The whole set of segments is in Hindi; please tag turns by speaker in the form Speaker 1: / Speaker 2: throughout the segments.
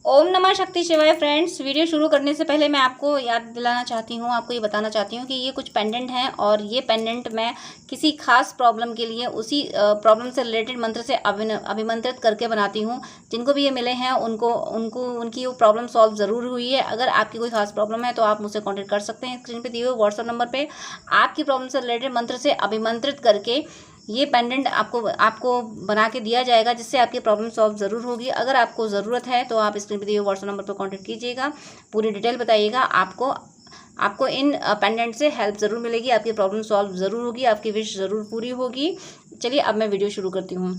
Speaker 1: ओम नमः शक्ति शिवाय। फ्रेंड्स, वीडियो शुरू करने से पहले मैं आपको याद दिलाना चाहती हूँ, आपको ये बताना चाहती हूँ कि ये कुछ पेंडेंट हैं और ये पेंडेंट मैं किसी खास प्रॉब्लम के लिए उसी प्रॉब्लम से रिलेटेड मंत्र से अभिमंत्रित करके बनाती हूँ। जिनको भी ये मिले हैं उनको उनकी वो प्रॉब्लम सॉल्व ज़रूर हुई है। अगर आपकी कोई खास प्रॉब्लम है तो आप मुझसे कॉन्टेक्ट कर सकते हैं। स्क्रीन पर दिए हुए व्हाट्सअप नंबर पर आपकी प्रॉब्लम से रिलेटेड मंत्र से अभिमंत्रित करके ये पेंडेंट आपको बना के दिया जाएगा, जिससे आपकी प्रॉब्लम सॉल्व ज़रूर होगी। अगर आपको ज़रूरत है तो आप स्क्रीन पर दिए हुए व्हाट्सएप नंबर पर कॉन्टैक्ट कीजिएगा, पूरी डिटेल बताइएगा। आपको इन पेंडेंट से हेल्प ज़रूर मिलेगी, आपकी प्रॉब्लम सॉल्व ज़रूर होगी, आपकी विश ज़रूर पूरी होगी। चलिए अब मैं वीडियो शुरू करती हूँ।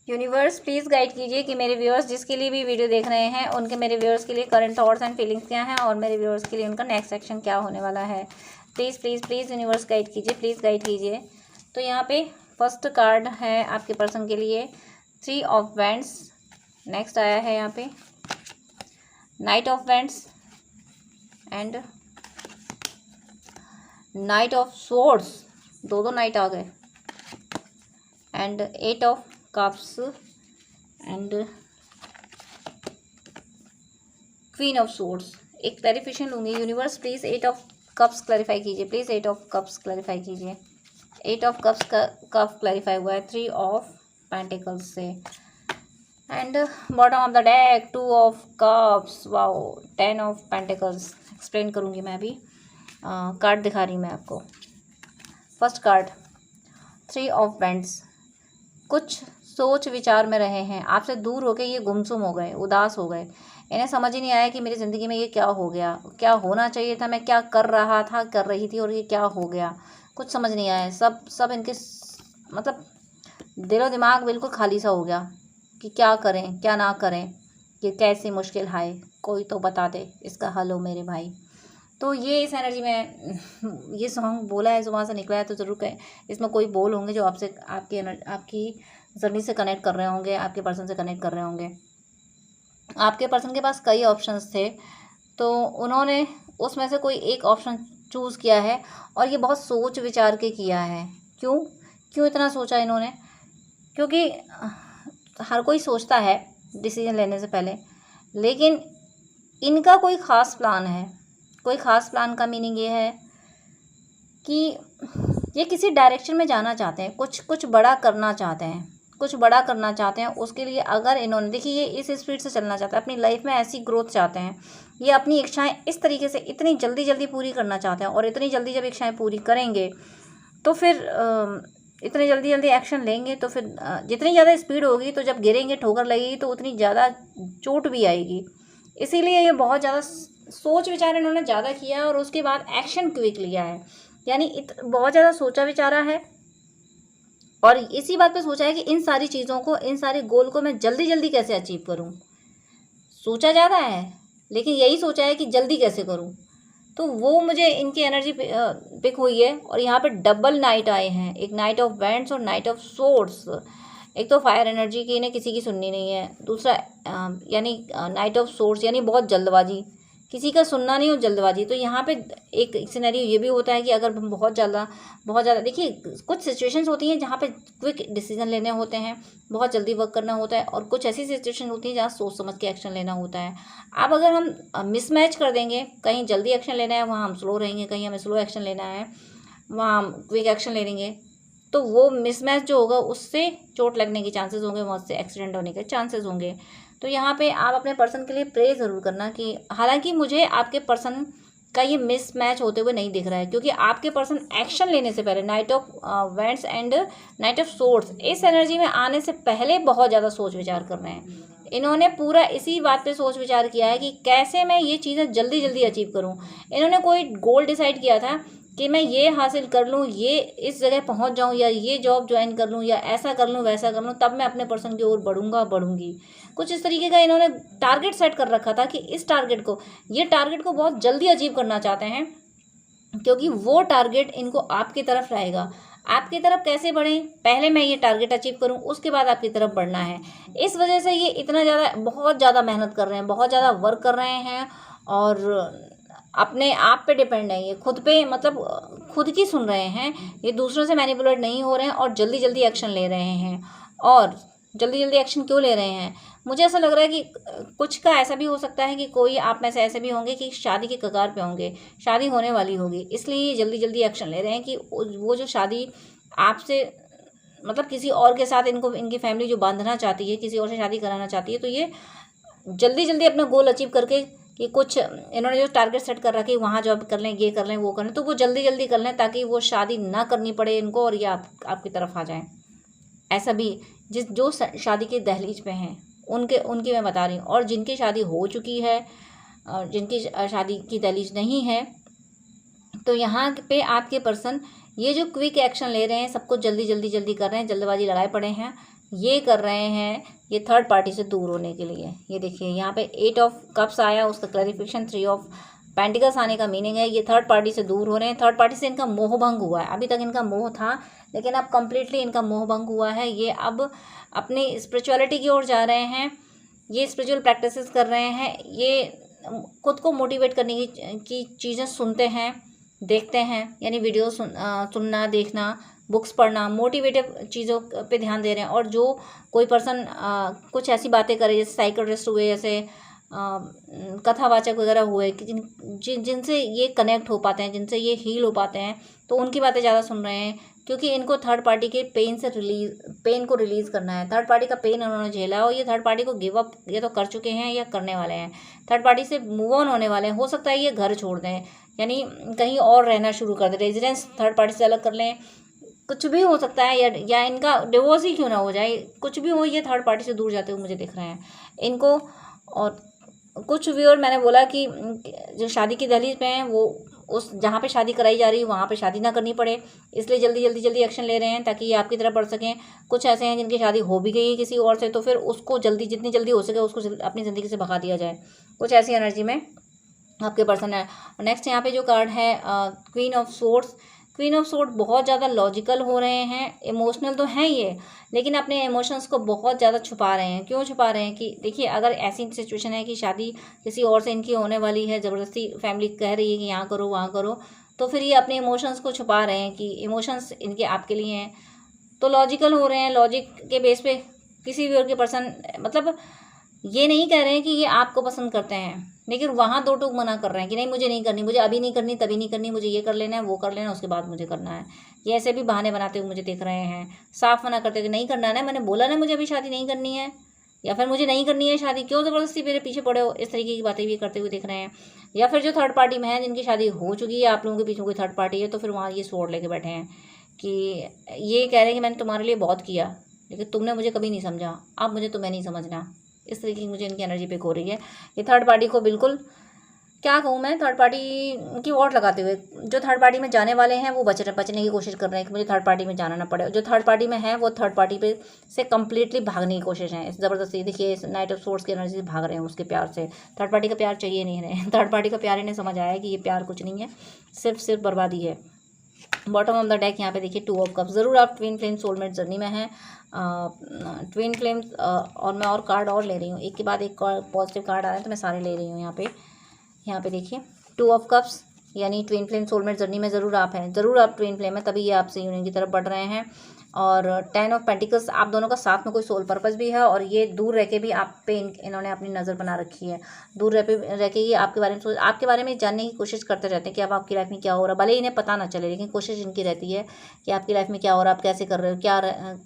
Speaker 1: यूनिवर्स प्लीज़ गाइड कीजिए कि मेरे व्यूअर्स जिसके लिए भी वीडियो देख रहे हैं उनके मेरे व्यूअर्स के लिए करंट थॉट्स एंड फीलिंग्स क्या हैं और मेरे व्यूअर्स के लिए उनका नेक्स्ट एक्शन क्या होने वाला है। Please please please universe guide कीजिए, प्लीज़ गाइड कीजिए। तो यहाँ पे फर्स्ट कार्ड है आपके पर्सन के लिए 3 ऑफ वैंड्स। नेक्स्ट आया है यहाँ पे night of wands and night of swords. दो नाइट आ गए and 8 of cups and queen of swords. एक क्लैरिफिकेशन लूँगी universe, please 8 of cups clarify कीजिए, प्लीज़ 8 ऑफ कप्स क्लैरिफाई कीजिए। 8 ऑफ कप्स का कप क्लैरिफाई हुआ है 3 ऑफ पेंटिकल्स से and bottom of the deck 2 of cups. Wow, 10 of pentacles. Explain करूँगी मैं अभी, कार्ड दिखा रही मैं आपको। First card 3 of wands. कुछ सोच विचार में रहे हैं, आपसे दूर होके ये गुमसुम हो गए, उदास हो गए। इन्हें समझ ही नहीं आया कि मेरी ज़िंदगी में ये क्या हो गया, क्या होना चाहिए था, मैं क्या कर रहा था, कर रही थी और ये क्या हो गया, कुछ समझ नहीं आया। सब इनके मतलब दिलो दिमाग बिल्कुल खाली सा हो गया कि क्या करें क्या ना करें, ये कैसी मुश्किल है, कोई तो बता दे इसका हल हो मेरे भाई। तो ये इस एनर्जी में ये सॉन्ग बोला है, जुबान से निकला है तो ज़रूर कहें इसमें कोई बोल होंगे जो आपसे आपकी जर्नी से कनेक्ट कर रहे होंगे, आपके पर्सन से कनेक्ट कर रहे होंगे। आपके पर्सन के पास कई ऑप्शंस थे तो उन्होंने उसमें से कोई एक ऑप्शन चूज़ किया है और ये बहुत सोच विचार के किया है। क्यों इतना सोचा इन्होंने? क्योंकि हर कोई सोचता है डिसीजन लेने से पहले, लेकिन इनका कोई ख़ास प्लान है। कोई ख़ास प्लान का मीनिंग ये है कि ये किसी डायरेक्शन में जाना चाहते हैं, कुछ बड़ा करना चाहते हैं, कुछ बड़ा करना चाहते हैं। उसके लिए अगर इन्होंने, देखिए ये इस स्पीड से चलना चाहते हैं, अपनी लाइफ में ऐसी ग्रोथ चाहते हैं, ये अपनी इच्छाएं इस तरीके से इतनी जल्दी पूरी करना चाहते हैं। और इतनी जल्दी जब इच्छाएं पूरी करेंगे तो फिर इतनी जल्दी एक्शन लेंगे तो फिर जितनी ज़्यादा स्पीड होगी तो जब गिरेंगे, ठोकर लगेगी तो उतनी ज़्यादा चोट भी आएगी। इसीलिए ये बहुत ज़्यादा सोच विचार इन्होंने ज़्यादा किया और उसके बाद एक्शन क्विक लिया है। यानी बहुत ज़्यादा सोचा विचारा है और इसी बात पे सोचा है कि इन सारी चीज़ों को, इन सारे गोल को मैं जल्दी कैसे अचीव करूं। सोचा ज़्यादा है लेकिन यही सोचा है कि जल्दी कैसे करूं। तो वो मुझे इनकी एनर्जी पिक हुई है। और यहाँ पे डबल नाइट आए हैं, एक नाइट ऑफ वैंड्स और नाइट ऑफ सोर्ड्स। एक तो फायर एनर्जी की इन्हें किसी की सुननी नहीं है, दूसरा यानी नाइट ऑफ सोर्ड्स यानी बहुत जल्दबाजी, किसी का सुनना नहीं और जल्दबाजी। तो यहाँ पे एक सिनेरियो ये भी होता है कि अगर बहुत ज़्यादा देखिए कुछ सिचुएशंस होती हैं जहाँ पे क्विक डिसीजन लेने होते हैं, बहुत जल्दी वर्क करना होता है, और कुछ ऐसी सिचुएशन होती है जहाँ सोच समझ के एक्शन लेना होता है। अब अगर हम मिसमैच कर देंगे, कहीं जल्दी एक्शन लेना है वहाँ हम स्लो रहेंगे, कहीं हमें स्लो एक्शन लेना है वहाँ हम क्विक एक्शन ले लेंगे, तो वो मिसमैच जो होगा उससे चोट लगने के चांसेस होंगे, वहाँ से एक्सीडेंट होने के चांसेस होंगे। तो यहाँ पे आप अपने पर्सन के लिए प्रे ज़रूर करना कि, हालांकि मुझे आपके पर्सन का ये मिसमैच होते हुए नहीं दिख रहा है, क्योंकि आपके पर्सन एक्शन लेने से पहले night of wands and night of swords इस एनर्जी में आने से पहले बहुत ज़्यादा सोच विचार कर रहे हैं। इन्होंने पूरा इसी बात पे सोच विचार किया है कि कैसे मैं ये चीज़ें जल्दी अचीव करूँ। इन्होंने कोई गोल डिसाइड किया था कि मैं ये हासिल कर लूँ, ये इस जगह पहुँच जाऊँ, या ये जॉब ज्वाइन कर लूँ, या ऐसा कर लूँ वैसा कर लूँ, तब मैं अपने पर्सन की ओर बढ़ूँगी। कुछ इस तरीके का इन्होंने टारगेट सेट कर रखा था कि इस टारगेट को बहुत जल्दी अचीव करना चाहते हैं, क्योंकि वो टारगेट इनको आपकी तरफ रहेगा। आपकी तरफ कैसे बढ़ें, पहले मैं ये टारगेट अचीव करूं, उसके बाद आपकी तरफ बढ़ना है। इस वजह से ये इतना बहुत ज़्यादा मेहनत कर रहे हैं, बहुत ज़्यादा वर्क कर रहे हैं और अपने आप पे डिपेंड है, ये खुद पे, मतलब खुद की सुन रहे हैं, ये दूसरों से मैनिपुलेट नहीं हो रहे हैं और जल्दी एक्शन ले रहे हैं। और जल्दी एक्शन क्यों ले रहे हैं? मुझे ऐसा लग रहा है कि कुछ का ऐसा भी हो सकता है कि कोई आप में से ऐसे भी होंगे कि शादी के कगार पे होंगे, शादी होने वाली होगी, इसलिए जल्दी जल्दी एक्शन ले रहे हैं कि वो जो शादी आपसे मतलब किसी और के साथ इनको इनकी फैमिली जो बांधना चाहती है, किसी और से शादी कराना चाहती है, तो ये जल्दी जल्दी अपना गोल अचीव करके कि कुछ इन्होंने जो टारगेट सेट कर रखा है वहाँ जॉब कर लें, ये कर लें, वो कर लें, तो वो जल्दी जल्दी कर लें ताकि वो शादी ना करनी पड़े इनको और ये आपकी तरफ आ जाएं। ऐसा भी जो शादी के दहलीज पे हैं उनकी मैं बता रही हूँ। और जिनकी शादी हो चुकी है और जिनकी शादी की दहलीज नहीं है, तो यहाँ पे आपके पर्सन ये जो क्विक एक्शन ले रहे हैं, सबको जल्दी जल्दी जल्दी कर रहे हैं, जल्दबाजी लगाए पड़े हैं, ये कर रहे हैं ये थर्ड पार्टी से दूर होने के लिए। ये देखिए यहाँ पे 8 ऑफ कप्स आया, उसका क्लैरिफिकेशन 3 ऑफ पेंटिकल्स आने का मीनिंग है ये थर्ड पार्टी से दूर हो रहे हैं। थर्ड पार्टी से इनका मोह भंग हुआ है। अभी तक इनका मोह था, लेकिन अब कंप्लीटली इनका मोह भंग हुआ है। ये अब अपनी स्पिरिचुअलिटी की ओर जा रहे हैं, ये स्पिरिचुअल प्रैक्टिसेस कर रहे हैं, ये खुद को मोटिवेट करने की चीज़ें सुनते हैं, देखते हैं, यानी वीडियो सुनना, देखना, बुक्स पढ़ना, मोटिवेटिव चीज़ों पे ध्यान दे रहे हैं। और जो कोई पर्सन कुछ ऐसी बातें करे जैसे साइकोट्रिस्ट हुए, जैसे कथावाचक वगैरह हुए कि जिनसे ये कनेक्ट हो पाते हैं, जिनसे ये हील हो पाते हैं, तो उनकी बातें ज़्यादा सुन रहे हैं, क्योंकि इनको थर्ड पार्टी के पेन को रिलीज़ करना है। थर्ड पार्टी का पेन उन्होंने झेला है और ये थर्ड पार्टी को गिव अप ये तो कर चुके हैं या करने वाले हैं, थर्ड पार्टी से मूव ऑन होने वाले हैं। हो सकता है ये घर छोड़ दें, यानी कहीं और रहना शुरू कर दें, रेजिडेंस थर्ड पार्टी से अलग कर लें, कुछ भी हो सकता है, या इनका डिवोर्स ही क्यों ना हो जाए, कुछ भी हो, ये थर्ड पार्टी से दूर जाते हुए मुझे दिख रहे हैं इनको। और कुछ व्यूअर मैंने बोला कि जो शादी की दहलीज पे हैं वो उस जहाँ पे शादी कराई जा रही है वहाँ पे शादी ना करनी पड़े, इसलिए जल्दी एक्शन ले रहे हैं ताकि ये आपकी तरफ बढ़ सकें। कुछ ऐसे हैं जिनकी शादी हो भी गई है किसी और से, तो फिर उसको जितनी जल्दी हो सके उसको अपनी ज़िंदगी से भगा दिया जाए। कुछ ऐसी एनर्जी में आपके पर्सन है। नेक्स्ट यहाँ पे जो कार्ड है queen of swords. Queen of sword बहुत ज़्यादा लॉजिकल हो रहे हैं, इमोशनल तो हैं ये, लेकिन अपने इमोशंस को बहुत ज़्यादा छुपा रहे हैं। क्यों छुपा रहे हैं कि देखिए, अगर ऐसी सिचुएशन है कि शादी किसी और से इनकी होने वाली है, ज़बरदस्ती फैमिली कह रही है कि यहाँ करो वहाँ करो, तो फिर ये अपने इमोशंस को छुपा रहे हैं कि इमोशंस इनके आपके लिए हैं। तो लॉजिकल हो रहे हैं, लॉजिक के बेस पे किसी भी और के पर्सन मतलब ये नहीं कह रहे हैं कि ये आपको पसंद करते हैं, लेकिन वहाँ दो टूक मना कर रहे हैं कि नहीं मुझे नहीं करनी, मुझे अभी नहीं करनी, तभी नहीं करनी, मुझे ये कर लेना है, वो कर लेना, उसके बाद मुझे करना है। ये ऐसे भी बहाने बनाते हुए मुझे दिख रहे हैं, साफ मना करते हुए नहीं करना है ना, मैंने बोला ना मुझे अभी शादी नहीं करनी है, या फिर मुझे नहीं करनी है शादी, क्यों ज़बरदस्ती मेरे पीछे पड़े हो, इस तरीके की बातें भी करते हुए दिख रहे हैं। या फिर जो थर्ड पार्टी में है, जिनकी शादी हो चुकी है, आप लोगों के पीछे कोई थर्ड पार्टी है, तो फिर वहाँ ये स्वॉर्ड लेके बैठे हैं कि ये कह रहे हैं कि मैंने तुम्हारे लिए बहुत किया, लेकिन तुमने मुझे कभी नहीं समझा, अब मुझे तुम्हें नहीं समझना। इस तरीके की मुझे इनकी एनर्जी पिक हो रही है। ये थर्ड पार्टी को बिल्कुल क्या कहूँ मैं, थर्ड पार्टी की वोट लगाते हुए जो थर्ड पार्टी में जाने वाले हैं वो बचने की कोशिश कर रहे हैं कि मुझे थर्ड पार्टी में जाना ना पड़े। जो थर्ड पार्टी में है वो थर्ड पार्टी पे से कम्प्लीटली भागने की कोशिश है, ज़बरदस्ती। देखिए नाइट ऑफ सोर्ड्स की एनर्जी से भाग रहे हैं उसके प्यार से। थर्ड पार्टी का प्यार चाहिए नहीं रहे, थर्ड पार्टी का प्यार इन्हें समझ आया है कि ये प्यार कुछ नहीं है, सिर्फ बर्बादी है। बॉटम ऑफ द डेक यहाँ पे देखिए 2 ऑफ कप्स। ज़रूर आप ट्विन फ्लेम सोलमेट जर्नी में हैं, ट्विन फ्लेम्स। और मैं और कार्ड और ले रही हूँ, एक के बाद एक पॉजिटिव कार्ड आ रहा है, तो मैं सारे ले रही हूँ। यहाँ पे देखिए 2 ऑफ कप्स, यानी ट्विन फ्लेम सोलमेट जर्नी में ज़रूर आप हैं, ज़रूर आप ट्विन फ्लेम है, तभी ये आपसे यूनियन की तरफ बढ़ रहे हैं। और 10 ऑफ पेंटिकल्स, आप दोनों का साथ में कोई सोल पर्पस भी है, और ये दूर रह के भी आप पे इन्होंने अपनी नज़र बना रखी है। दूर रह के ये आपके बारे में आपके बारे में जानने की कोशिश करते रहते हैं कि अब आपकी लाइफ में क्या हो रहा है, भले इन्हें पता ना चले, लेकिन कोशिश इनकी रहती है कि आपकी लाइफ में क्या हो रहा है, आप कैसे कर रहे हो, क्या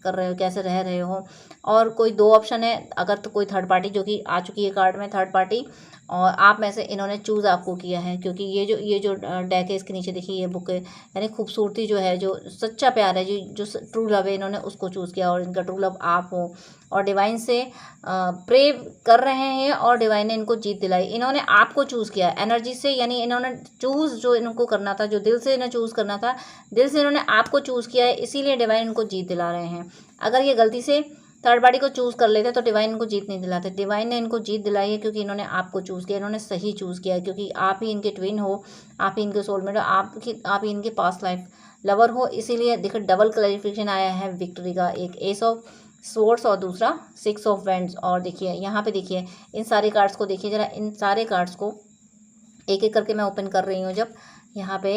Speaker 1: कर रहे हो, कैसे रह रहे हो। और कोई 2 ऑप्शन है, अगर तो कोई थर्ड पार्टी जो कि आ चुकी है कार्ड में, थर्ड पार्टी, और आप में से इन्होंने चूज़ आपको किया है, क्योंकि ये जो डेक है इसके नीचे देखिए ये बुक है, यानी खूबसूरती जो है, जो सच्चा प्यार है, जो ट्रू लव है, इन्होंने उसको चूज़ किया, और इनका ट्रू लव आप हो, और डिवाइन से प्रे कर रहे हैं, और डिवाइन ने इनको जीत दिलाई। इन्होंने आपको चूज़ किया एनर्जी से, यानी इन्होंने चूज़ जो इनको करना था, जो दिल से इन्हें चूज़ करना था, दिल से इन्होंने आपको चूज़ किया है, इसीलिए डिवाइन इनको जीत दिला रहे हैं। अगर ये गलती से थर्ड पार्टी को चूज़ कर लेते तो डिवाइन इनको जीत नहीं दिलाते। डिवाइन ने इनको जीत दिलाई है क्योंकि इन्होंने आपको चूज़ किया, इन्होंने सही चूज़ किया है, क्योंकि आप ही इनके ट्विन हो, आप ही इनके सोलमेट हो, आप ही इनके पास्ट लाइफ लवर हो। इसीलिए देखो डबल क्लैरिफिकेशन आया है विक्ट्री का, एक एस ऑफ सोर्ड्स और दूसरा 6 ऑफ वेंड्स। और देखिए यहाँ पे देखिए इन सारे कार्ड्स को देखिए ज़रा, इन सारे कार्ड्स को एक एक करके मैं ओपन कर रही हूँ। जब यहाँ पे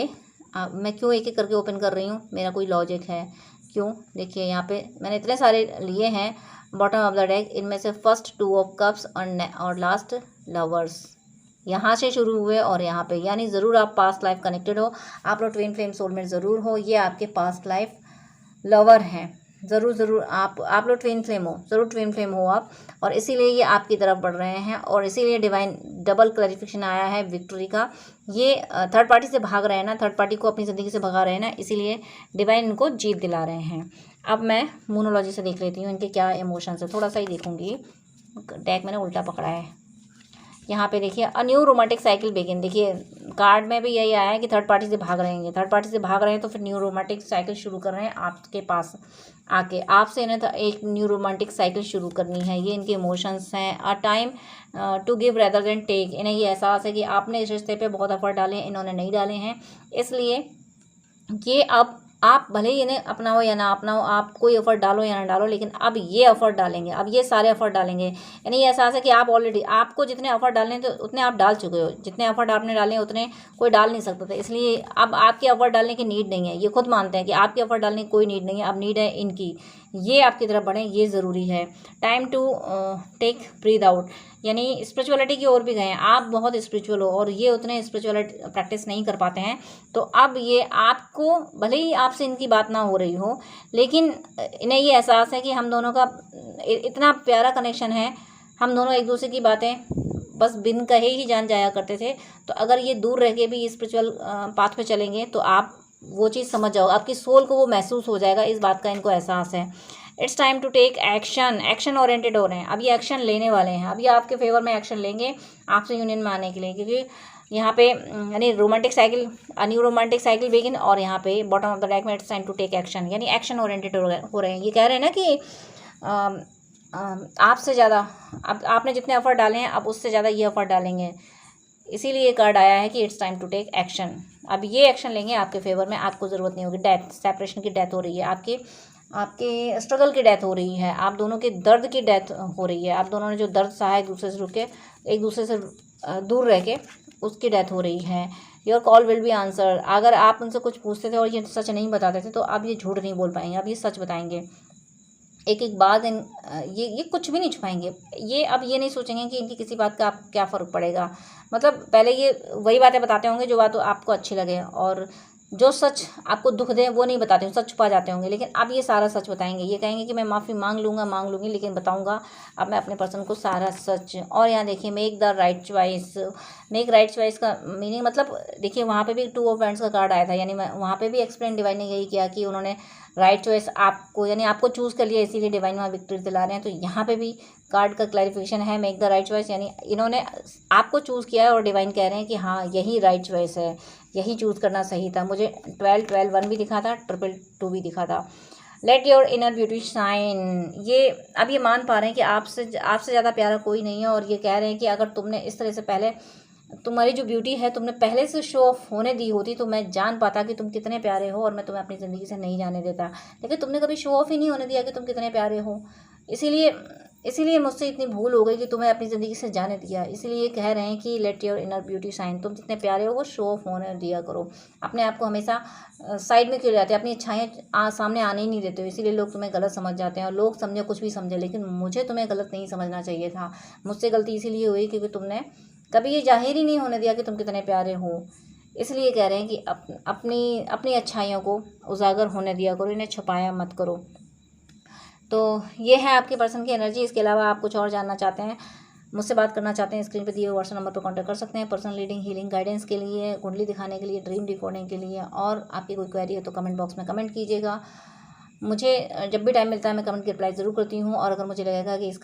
Speaker 1: मैं क्यों एक एक करके ओपन कर रही हूँ, मेरा कोई लॉजिक है। क्यों? देखिए यहाँ पे मैंने इतने सारे लिए हैं बॉटम ऑफ द डेक, इनमें से फर्स्ट 2 ऑफ कप्स और लास्ट लवर्स यहाँ से शुरू हुए और यहाँ पे, यानी ज़रूर आप पास्ट लाइफ कनेक्टेड हो, आप लोग ट्विन फ्लेम सोलमेट ज़रूर हो, ये आपके पास्ट लाइफ लवर हैं। ज़रूर आप लोग ट्विन फ्लेम हो, ज़रूर ट्विन फ्लेम हो आप, और इसीलिए ये आपकी तरफ बढ़ रहे हैं और इसीलिए डिवाइन डबल क्लैरिफिकेशन आया है विक्ट्री का। ये थर्ड पार्टी से भाग रहे हैं ना, थर्ड पार्टी को अपनी ज़िंदगी से भगा रहे हैं ना, इसीलिए डिवाइन इनको जीत दिला रहे हैं। अब मैं मूनोलॉजी से देख लेती हूँ इनके क्या इमोशंस है, थोड़ा सा ही देखूँगी, डेक मैंने उल्टा पकड़ा है। यहाँ पे देखिए a new romantic cycle begin, देखिए कार्ड में भी यही आया है कि थर्ड पार्टी से भाग रहे हैं, थर्ड पार्टी से भाग रहे हैं तो फिर न्यू रोमांटिक साइकिल शुरू कर रहे हैं आपके पास आके, आपसे इन्हें तो एक न्यू रोमांटिक साइकिल शुरू करनी है। ये इनके इमोशंस हैं। A time to give rather than take, इन्हें ये एहसास है कि आपने इस रिश्ते पे बहुत एफर्ट डाले, इन्होंने नहीं डाले हैं, इसलिए ये अब आप भले ही इन्हें अपनाओ या ना अपनाओ, आप कोई एफर्ट डालो या ना डालो, लेकिन अब ये एफर्ट डालेंगे, अब ये सारे एफर्ट डालेंगे। यानी ये एहसास है कि आप ऑलरेडी, आपको जितने एफर्ट डालने हैं तो उतने आप डाल चुके हो, जितने एफर्ट आपने डाले हैं उतने कोई डाल नहीं सकता था, इसलिए अब आपके एफर्ट डालने की नीड नहीं है। ये खुद मानते हैं कि आपके एफर्ट डालने की कोई नीड नहीं है, अब नीड है इनकी, ये आपकी तरफ बढ़ें, ये ज़रूरी है। Time to take breath out, यानी स्पिरिचुअलिटी की ओर भी गए हैं, आप बहुत स्पिरिचुअल हो और ये उतने स्पिरिचुअलिटी प्रैक्टिस नहीं कर पाते हैं, तो अब ये आपको, भले ही आपसे इनकी बात ना हो रही हो, लेकिन इन्हें ये एहसास है कि हम दोनों का इतना प्यारा कनेक्शन है, हम दोनों एक दूसरे की बातें बस बिन कहे ही जान जाया करते थे, तो अगर ये दूर रह के भी स्पिरिचुअल पाथ पे चलेंगे तो आप वो चीज़ समझ जाओ, आपकी सोल को वो महसूस हो जाएगा, इस बात का इनको एहसास है। It's time to take action, action oriented हो रहे हैं, अब ये एक्शन लेने वाले हैं, अब ये आपके फेवर में एक्शन लेंगे आपसे यूनियन में आने के लिए, क्योंकि यहाँ पे यानी romantic cycle, new romantic cycle begin, और यहाँ पे बॉटम ऑफ द डेक में it's time to take action, यानी एक्शन ओरिएंटेड हो रहे हैं। ये कह रहे हैं ना कि आपसे ज़्यादा, अब आपने जितने एफर्ट डाले हैं अब उससे ज़्यादा ये एफर्ट डालेंगे, इसीलिए ये कार्ड आया है कि it's time to take action. अब ये एक्शन लेंगे आपके फेवर में, आपको ज़रूरत नहीं होगी। डेथ, सेपरेशन की डेथ हो रही है, आपके स्ट्रगल की डेथ हो रही है, आप दोनों के दर्द की डेथ हो रही है, आप दोनों ने जो दर्द सहा एक दूसरे से रुक के, एक दूसरे से दूर रह के, उसकी डेथ हो रही है। Your call will be answer, अगर आप उनसे कुछ पूछते थे और ये सच नहीं बताते थे तो अब ये झूठ नहीं बोल पाएंगे, अब ये सच बताएंगे। एक एक बात ये कुछ भी नहीं छुपाएंगे, ये अब ये नहीं सोचेंगे कि इनकी किसी बात का आप क्या फ़र्क पड़ेगा, मतलब पहले ये वही बातें बताते होंगे जो बात आपको अच्छी लगे, और जो सच आपको दुख दे वो नहीं बताते, सच छुपा जाते होंगे, लेकिन अब ये सारा सच बताएंगे। ये कहेंगे कि मैं माफ़ी मांग लूँगी, लेकिन बताऊँगा अब मैं अपने पर्सन को सारा सच। और यहाँ देखिए make the right choice, make right choice का मीनिंग, मतलब देखिए वहाँ पे भी 2 ऑफ वैंड्स का कार्ड आया था, यानी मैं वहाँ पे भी एक्सप्लेन डिवाइन ने यही किया कि उन्होंने राइट चॉइस आपको, यानी आपको चूज़ कर लिया, इसीलिए डिवाइन वहाँ विक्ट्री दिला रहे हैं। तो यहाँ पे भी कार्ड का क्लैरिफिकेशन है, मेक द राइट चॉइस, यानी इन्होंने आपको चूज़ किया है और डिवाइन कह रहे हैं कि हाँ यही राइट चॉइस है, यही चूज़ करना सही था। मुझे 12-12-1 भी दिखा था, 222 भी दिखा था। Let your inner beauty shine, ये अब ये मान पा रहे हैं कि आपसे ज़्यादा प्यारा कोई नहीं है, और ये कह रहे हैं कि अगर तुमने इस तरह से पहले, तुम्हारी जो ब्यूटी है तुमने पहले से शो ऑफ होने दी होती तो मैं जान पाता कि तुम कितने प्यारे हो, और मैं तुम्हें अपनी ज़िंदगी से नहीं जाने देता, लेकिन तुमने कभी शो ऑफ ही नहीं होने दिया कि तुम कितने प्यारे हो, इसीलिए मुझसे इतनी भूल हो गई कि तुम्हें अपनी ज़िंदगी से जाने दिया। इसीलिए कह रहे हैं कि let your inner beauty shine, तुम जितने प्यारे हो वो शो ऑफ होने दिया करो, अपने आप को हमेशा साइड में क्यों जाते हो, अपनी इच्छाएँ सामने आने ही नहीं देते हो, इसीलिए लोग तुम्हें गलत समझ जाते हैं, और लोग समझे कुछ भी समझे, लेकिन मुझे तुम्हें गलत नहीं समझना चाहिए था। मुझसे गलती इसीलिए हुई क्योंकि तुमने कभी ये जाहिर ही नहीं होने दिया कि तुम कितने प्यारे हो। इसलिए कह रहे हैं कि अपनी अच्छाइयों को उजागर होने दिया करो, इन्हें छुपाया मत करो। तो ये है आपके पर्सन की एनर्जी। इसके अलावा आप कुछ और जानना चाहते हैं, मुझसे बात करना चाहते हैं, स्क्रीन पे दिए हुए व्हाट्सएप नंबर पर कांटेक्ट कर सकते हैं। पर्सनल रीडिंग, हीलिंग, गाइडेंस के लिए, कुंडली दिखाने के लिए, ड्रीम डिकोडिंग के लिए, और आपकी कोई क्वेरी है तो कमेंट बॉक्स में कमेंट कीजिएगा। मुझे जब भी टाइम मिलता है मैं कमेंट की रिप्लाई ज़रूर करती हूँ, और अगर मुझे लगेगा कि इस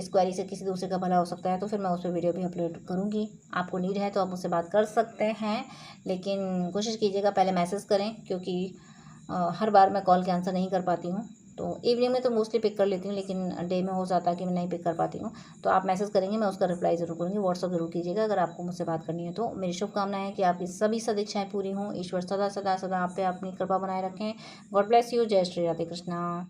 Speaker 1: क्वेरी से किसी दूसरे का भला हो सकता है तो फिर मैं उस पर वीडियो भी अपलोड करूँगी। आपको नीड है तो आप मुझसे बात कर सकते हैं, लेकिन कोशिश कीजिएगा पहले मैसेज करें, क्योंकि हर बार मैं कॉल के आंसर नहीं कर पाती हूँ। तो इवनिंग में तो मोस्टली पिक कर लेती हूँ, लेकिन डे में हो जाता है कि मैं नहीं पिक कर पाती हूँ। तो आप मैसेज करेंगे, मैं उसका रिप्लाई ज़रूर करूँगी। व्हाट्सअप ज़रूर कीजिएगा अगर आपको मुझसे बात करनी है तो। मेरी शुभकामना है कि आपकी सभी सदिच्छाएँ पूरी हों। ईश्वर सदा सदा सदा आप पे अपनी कृपा बनाए रखें। God bless you. जय श्री राधे कृष्णा।